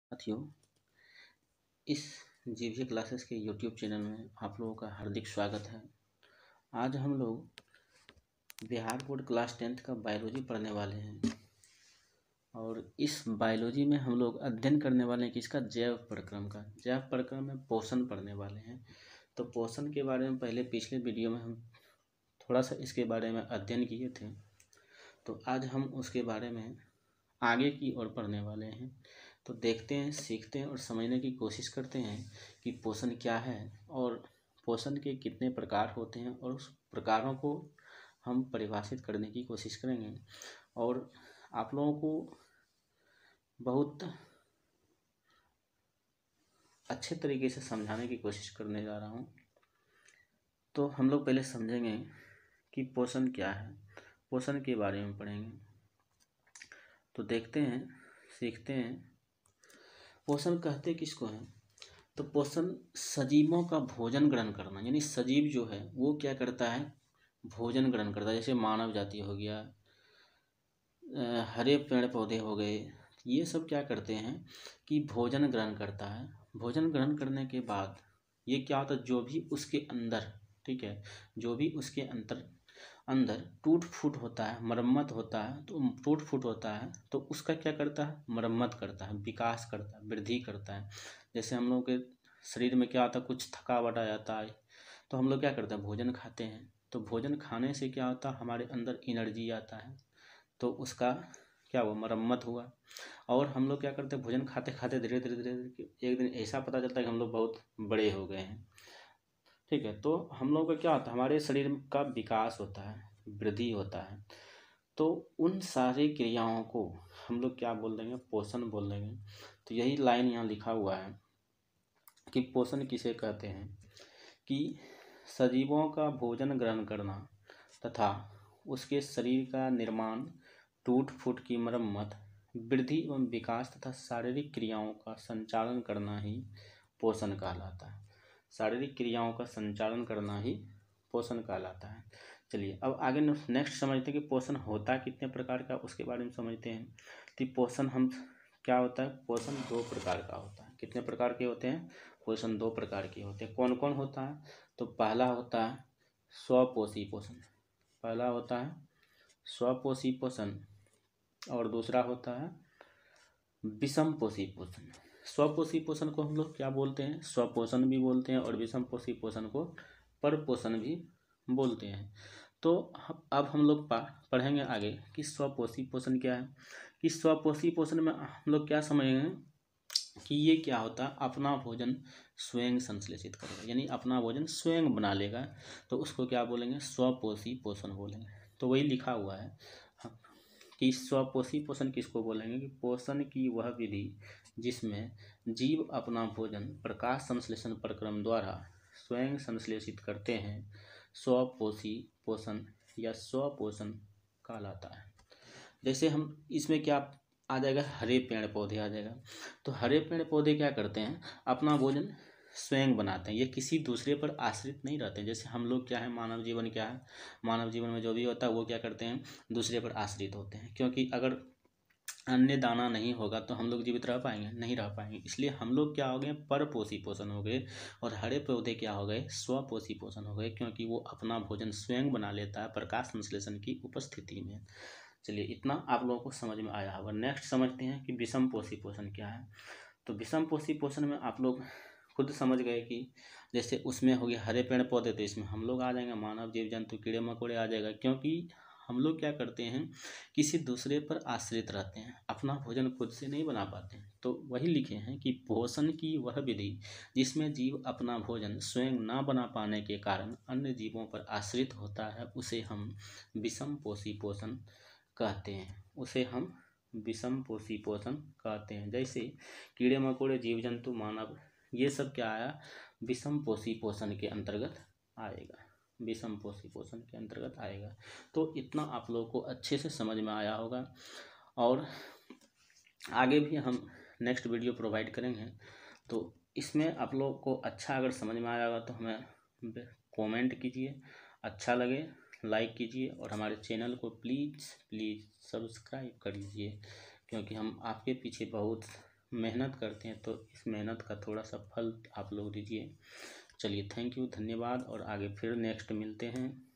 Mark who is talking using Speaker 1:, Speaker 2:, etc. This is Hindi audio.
Speaker 1: साथियों, इस जीवीए क्लासेस के यूट्यूब चैनल में आप लोगों का हार्दिक स्वागत है। आज हम लोग बिहार बोर्ड क्लास 10th का बायोलॉजी पढ़ने वाले हैं और इस बायोलॉजी में हम लोग अध्ययन करने वाले हैं किसका, जैव प्रक्रम में पोषण पढ़ने वाले हैं। तो पोषण के बारे में पहले पिछले वीडियो में हम थोड़ा सा इसके बारे में अध्ययन किए थे, तो आज हम उसके बारे में आगे की ओर पढ़ने वाले हैं। तो देखते हैं, सीखते हैं और समझने की कोशिश करते हैं कि पोषण क्या है और पोषण के कितने प्रकार होते हैं और उस प्रकारों को हम परिभाषित करने की कोशिश करेंगे और आप लोगों को बहुत अच्छे तरीके से समझाने की कोशिश करने जा रहा हूँ। तो हम लोग पहले समझेंगे कि पोषण क्या है, पोषण के बारे में पढ़ेंगे। तो देखते हैं, सीखते हैं। पोषण कहते किसको हैं? तो पोषण सजीवों का भोजन ग्रहण करना, यानी सजीव जो है वो क्या करता है, भोजन ग्रहण करता है। जैसे मानव जाति हो गया, हरे पेड़ पौधे हो गए, ये सब क्या करते हैं कि भोजन ग्रहण करता है। भोजन ग्रहण करने के बाद ये क्या होता है, जो भी उसके अंदर, ठीक है, जो भी उसके अंदर टूट फूट होता है, मरम्मत होता है, तो टूट फूट होता है तो उसका क्या करता है, मरम्मत करता है, विकास करता है, वृद्धि करता है। जैसे हम लोग के शरीर में क्या होता है, कुछ थकावट आ जाता है तो हम लोग क्या करते हैं, भोजन खाते हैं। तो भोजन खाने से क्या होता है, हमारे अंदर एनर्जी आता है, तो उसका क्या हुआ, मरम्मत हुआ। और हम लोग क्या करते हैं, भोजन खाते खाते धीरे धीरे धीरे धीरे एक दिन ऐसा पता चलता है कि हम लोग बहुत बड़े हो गए हैं, ठीक है। तो हम लोग का क्या होता है, हमारे शरीर का विकास होता है, वृद्धि होता है। तो उन सारी क्रियाओं को हम लोग क्या बोल देंगे, पोषण बोल देंगे। तो यही लाइन यहाँ लिखा हुआ है कि पोषण किसे कहते हैं, कि सजीवों का भोजन ग्रहण करना तथा उसके शरीर का निर्माण, टूट फूट की मरम्मत, वृद्धि एवं विकास तथा शारीरिक क्रियाओं का संचालन करना ही पोषण कहलाता है। शारीरिक क्रियाओं का संचालन करना ही पोषण कहलाता है। चलिए अब आगे नेक्स्ट समझते हैं कि पोषण होता कितने प्रकार का, उसके बारे में समझते हैं। कि पोषण हम क्या होता है, पोषण 2 प्रकार का होता है। कितने प्रकार के होते हैं, पोषण 2 प्रकार के होते हैं। कौन कौन होता है? तो पहला होता है स्वपोषी पोषण, पहला होता है स्वपोषी पोषण और दूसरा होता है विषम पोषी पोषण। स्वपोषी पोषण को हम लोग क्या बोलते हैं, स्वपोषण भी बोलते हैं और विषम पोषी पोषण को परपोषण भी बोलते हैं। तो अब हम लोग पढ़ेंगे आगे कि स्वपोषी पोषण क्या है। कि स्वपोषी पोषण में हम लोग क्या समझेंगे कि ये क्या होता है, अपना भोजन स्वयं संश्लेषित करेगा, यानी अपना भोजन स्वयं बना लेगा, तो उसको क्या बोलेंगे, स्वपोषी पोषण बोलेंगे। तो वही लिखा हुआ है कि स्वपोषी पोषण किसको बोलेंगे, कि पोषण की वह विधि जिसमें जीव अपना भोजन प्रकाश संश्लेषण प्रक्रम द्वारा स्वयं संश्लेषित करते हैं, स्वपोषी पोषण या स्वपोषण कहलाता है। जैसे हम इसमें क्या आ जाएगा, हरे पेड़ पौधे आ जाएगा। तो हरे पेड़ पौधे क्या करते हैं, अपना भोजन स्वयं बनाते हैं, ये किसी दूसरे पर आश्रित नहीं रहते हैं। जैसे हम लोग क्या है, मानव जीवन क्या है, मानव जीवन में जो भी होता है वो क्या करते हैं, दूसरे पर आश्रित होते हैं। क्योंकि अगर अन्य दाना नहीं होगा तो हम लोग जीवित रह पाएंगे, नहीं रह पाएंगे। इसलिए हम लोग क्या हो गए, परपोषी पोषण हो गए, और हरे पौधे क्या हो गए, स्वपोषी पोषण हो गए, क्योंकि वो अपना भोजन स्वयं बना लेता है प्रकाश संश्लेषण की उपस्थिति में। चलिए इतना आप लोगों को समझ में आया होगा। नेक्स्ट समझते हैं कि विषम पोषी पोषण क्या है। तो विषम पोषी पोषण में आप लोग खुद समझ गए कि जैसे उसमें हो गया हरे पेड़ पौधे, तो इसमें हम लोग आ जाएंगे, मानव जीव जंतु कीड़े मकोड़े आ जाएगा। क्योंकि हम लोग क्या करते हैं, किसी दूसरे पर आश्रित रहते हैं, अपना भोजन खुद से नहीं बना पाते हैं। तो वही लिखे हैं कि पोषण की वह विधि जिसमें जीव अपना भोजन स्वयं ना बना पाने के कारण अन्य जीवों पर आश्रित होता है, उसे हम विषम पोषी पोषण कहते हैं, उसे हम विषम पोषी पोषण कहते हैं। जैसे कीड़े मकोड़े, जीव जंतु, मानव, ये सब क्या आया, विषम पोषी पोषण के अंतर्गत आएगा, विषम पोषी पोषण के अंतर्गत आएगा। तो इतना आप लोगों को अच्छे से समझ में आया होगा और आगे भी हम नेक्स्ट वीडियो प्रोवाइड करेंगे। तो इसमें आप लोगों को अच्छा अगर समझ में आया होगा तो हमें कमेंट कीजिए, अच्छा लगे लाइक कीजिए और हमारे चैनल को प्लीज़ सब्सक्राइब कर लीजिए, क्योंकि हम आपके पीछे बहुत मेहनत करते हैं तो इस मेहनत का थोड़ा सा फल आप लोग दीजिए। चलिए, थैंक यू, धन्यवाद, और आगे फिर नेक्स्ट मिलते हैं।